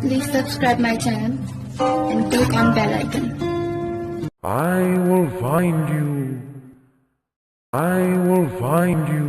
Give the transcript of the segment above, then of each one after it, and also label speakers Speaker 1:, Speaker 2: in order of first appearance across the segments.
Speaker 1: Please subscribe my channel and click on bell icon.
Speaker 2: I will find you. I will find you.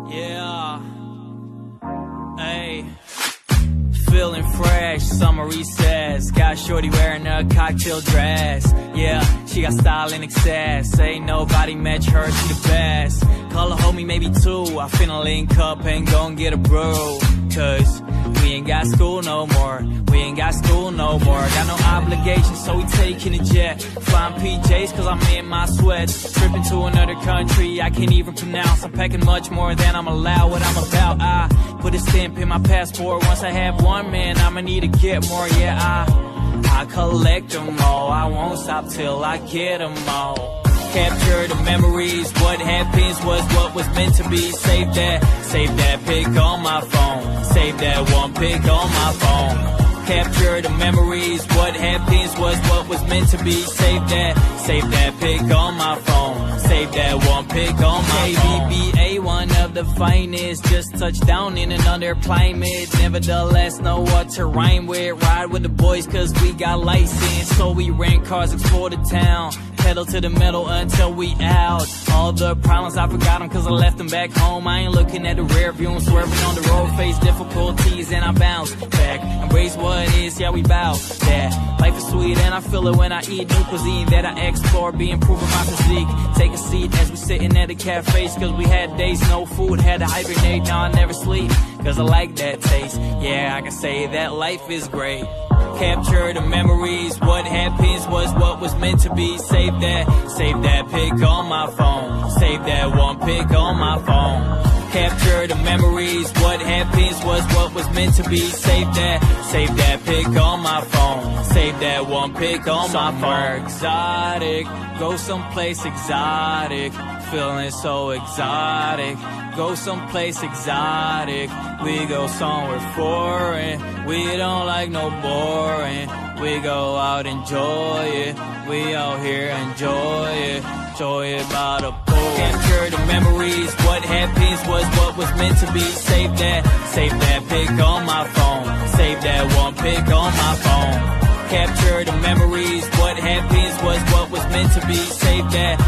Speaker 3: Yeah, hey, feeling fresh, summer recess. Got shorty wearing a cocktail dress. Yeah, she got style in excess. Ain't nobody match her, she the best. Call her homie, maybe two. I finna link up and gon' get a brew. Cause we ain't got school no more. We ain't got school no more. Got no obligations, so we taking a jet. Flying PJs cause I'm in my sweats. Tripping to another country I can't even pronounce. I'm packing much more than I'm allowed. What I'm about, I put a stamp in my passport. Once I have one, man, I'ma need to get more. Yeah, I collect them all. I won't stop till I get them all. Capture the memories. What happens was what was meant to be. Save that pic on my phone. Save that one pic on my phone. Capture the memories. What happens was what was meant to be. Save that pic on my phone. Save that one pic on my phone. KBBA, one of the finest. Just touched down in another climate. Nevertheless, know what to rhyme with. Ride with the boys cause we got license. So we rent cars, explore the town. Pedal to the metal until we out. All the problems, I forgot them cause I left them back home. I ain't looking at the rear view, I'm swerving on the road. Face difficulties and I bounce back. Embrace what is, yeah we bow that. Life is sweet and I feel it when I eat new cuisine that I explore, be improving my physique. Take a seat as we sitting at the cafes cause we had days, no food, had to hibernate. Now I never sleep cause I like that taste. Yeah, I can say that life is great. Capture the memories. What happens was what was meant to be. Save that pic on my phone. Save that one pic on my phone. Capture the memories. What happens was what was meant to be. Save that pic on my phone. Save that one pic on my phone. Exotic, go someplace exotic. Feeling so exotic. Go someplace exotic. We go somewhere foreign. We don't like no boring. We go out, enjoy it. We out here, enjoy it. Enjoy it by the pool. Capture the memories. What happens was what was meant to be. Save that pic on my phone. Save that one pic on my phone. Capture the memories. What happens was what was meant to be. Save that